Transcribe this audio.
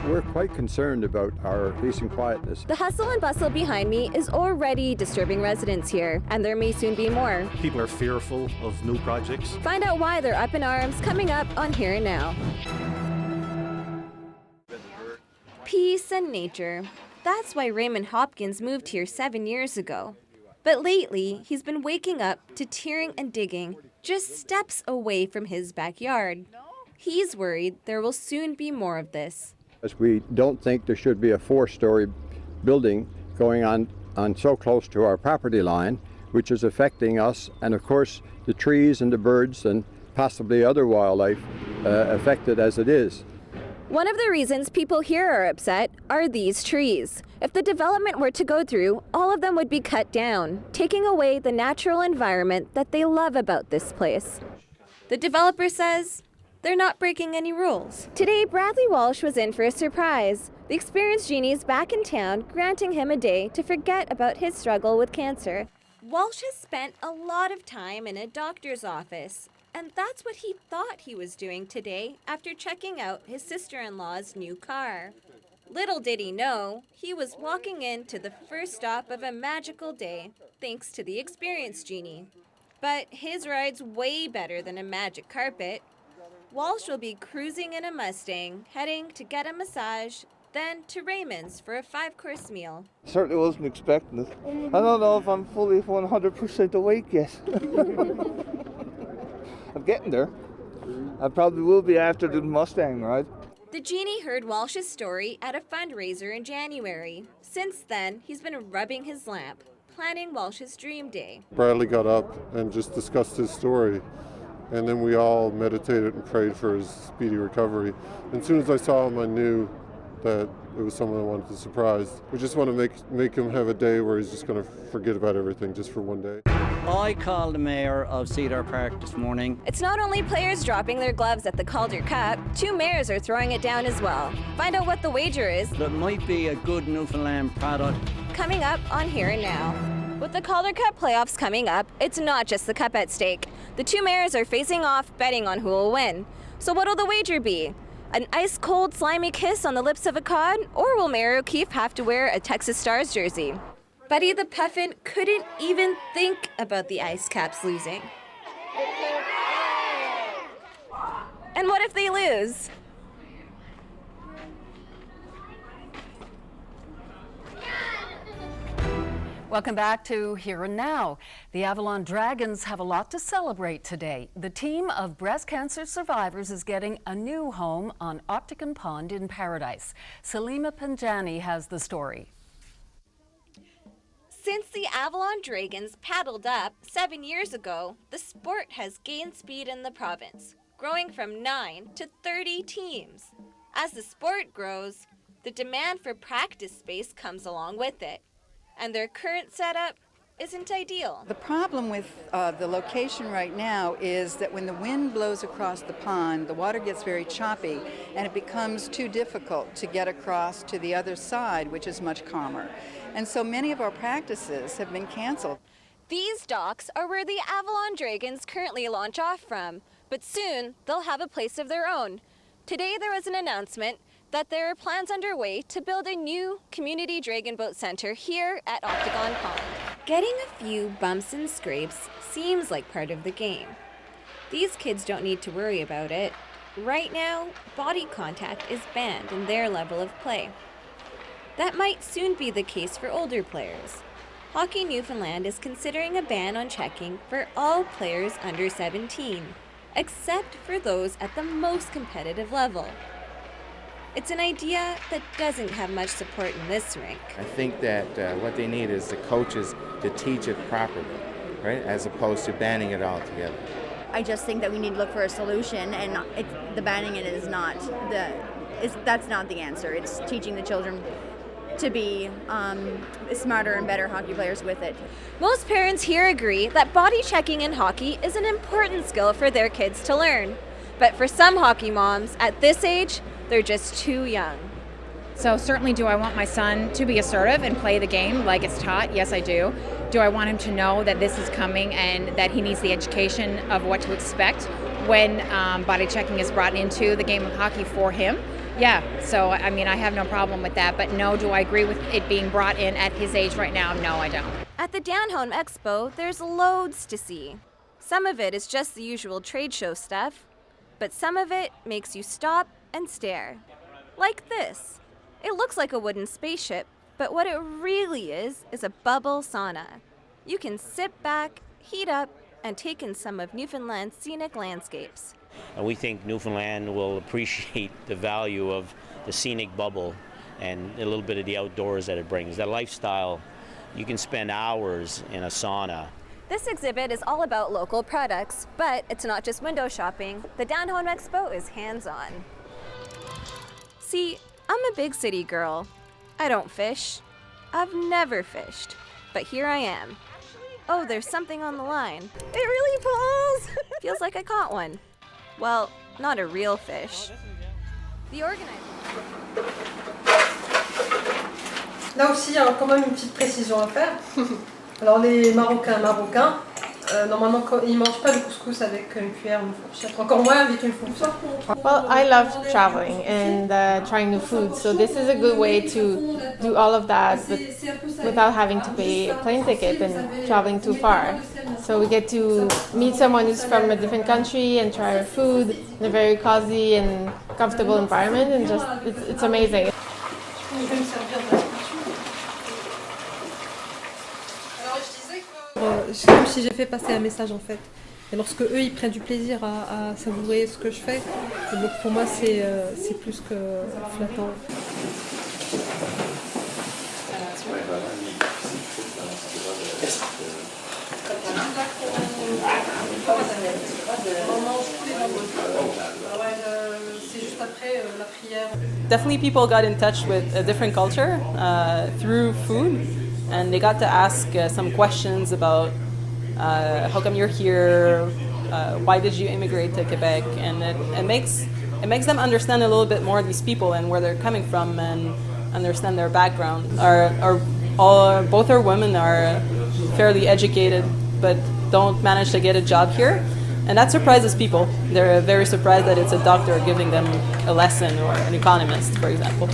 We're quite concerned about our peace and quietness. The hustle and bustle behind me is already disturbing residents here, and there may soon be more. People are fearful of new projects. Find out why they're up in arms coming up on Here and Now. Peace and nature. That's why Raymond Hopkins moved here 7 years ago. But lately, he's been waking up to tearing and digging just steps away from his backyard. He's worried there will soon be more of this. As we don't think there should be a 4-story building going on so close to our property line, which is affecting us, and of course the trees and the birds and possibly other wildlife affected as it is. One of the reasons people here are upset are these trees. If the development were to go through, all of them would be cut down, taking away the natural environment that they love about this place. The developer says they're not breaking any rules. Today, Bradley Walsh was in for a surprise. The experienced genie's back in town, granting him a day to forget about his struggle with cancer. Walsh has spent a lot of time in a doctor's office, and that's what he thought he was doing today after checking out his sister-in-law's new car. Little did he know, he was walking into the first stop of a magical day, thanks to the experienced genie. But his ride's way better than a magic carpet. Walsh will be cruising in a Mustang, heading to get a massage, then to Raymond's for a 5-course meal. Certainly wasn't expecting it. I don't know if I'm fully 100% awake yet. I'm getting there. I probably will be after the Mustang ride. The genie heard Walsh's story at a fundraiser in January. Since then, he's been rubbing his lamp, planning Walsh's dream day. Bradley got up and just discussed his story, and then we all meditated and prayed for his speedy recovery. And as soon as I saw him, I knew that it was someone I wanted to surprise. We just want to make him have a day where he's just going to forget about everything just for one day. I called the mayor of Cedar Park this morning. It's not only players dropping their gloves at the Calder Cup, 2 mayors are throwing it down as well. Find out what the wager is. That might be a good Newfoundland product. Coming up on Here and Now. With the Calder Cup playoffs coming up, it's not just the cup at stake. The 2 mayors are facing off, betting on who will win. So what'll the wager be? An ice-cold, slimy kiss on the lips of a cod? Or will Mayor O'Keefe have to wear a Texas Stars jersey? Buddy the Puffin couldn't even think about the Ice Caps losing. And what if they lose? Welcome back to Here and Now. The Avalon Dragons have a lot to celebrate today. The team of breast cancer survivors is getting a new home on Opticon Pond in Paradise. Salima Panjani has the story. Since the Avalon Dragons paddled up 7 years ago, the sport has gained speed in the province, growing from 9 to 30 teams. As the sport grows, the demand for practice space comes along with it, and their current setup isn't ideal. The problem with the location right now is that when the wind blows across the pond, the water gets very choppy and it becomes too difficult to get across to the other side, which is much calmer. And so many of our practices have been canceled. These docks are where the Avalon Dragons currently launch off from, but soon they'll have a place of their own. Today there was an announcement that there are plans underway to build a new community dragon boat center here at Opticon Pond. Getting a few bumps and scrapes seems like part of the game. These kids don't need to worry about it. Right now, body contact is banned in their level of play. That might soon be the case for older players. Hockey Newfoundland is considering a ban on checking for all players under 17, except for those at the most competitive level. It's an idea that doesn't have much support in this rink. I think that what they need is the coaches to teach it properly, right, as opposed to banning it altogether. I just think that we need to look for a solution, and the banning it is not that's not the answer. It's teaching the children to be smarter and better hockey players with it. Most parents here agree that body checking in hockey is an important skill for their kids to learn. But for some hockey moms at this age, they're just too young. So certainly, do I want my son to be assertive and play the game like it's taught? Yes, I do. Do I want him to know that this is coming and that he needs the education of what to expect when body checking is brought into the game of hockey for him? Yeah, so I mean, I have no problem with that, but no, do I agree with it being brought in at his age right now? No, I don't. At the Downhome Expo, there's loads to see. Some of it is just the usual trade show stuff, but some of it makes you stop and stare. Like this. It looks like a wooden spaceship, but what it really is a bubble sauna. You can sit back, heat up, and take in some of Newfoundland's scenic landscapes. And we think Newfoundland will appreciate the value of the scenic bubble and a little bit of the outdoors that it brings. That lifestyle, you can spend hours in a sauna. This exhibit is all about local products, but it's not just window shopping. The Downhome Expo is hands-on. See, I'm a big city girl. I don't fish. I've never fished, but here I am. Oh, there's something on the line. It really pulls! Feels like I caught one. Well, not a real fish. The organizer. Là aussi, il y a quand même une petite précision à faire. Alors les Marocains, normalement ils mangent pas le couscous avec une cuillère ou une fourchette, encore moins avec une fourchette. Well, I love traveling and trying new food, so this is a good way to do all of that without having to pay a plane ticket and traveling too far. So we get to meet someone who's from a different country and try our food in a very cozy and comfortable environment, and just it's amazing. C'est comme si j'ai fait passer un message en fait. Et lorsque eux ils prennent du plaisir à savourer ce que je fais, et donc pour moi c'est plus que flattant. Definitely people got in touch with a different culture through food, and they got to ask some questions about how come you're here, why did you immigrate to Quebec, and it makes them understand a little bit more these people and where they're coming from and understand their background. Both our women are fairly educated but don't manage to get a job here, and that surprises people. They're very surprised that it's a doctor giving them a lesson or an economist, for example.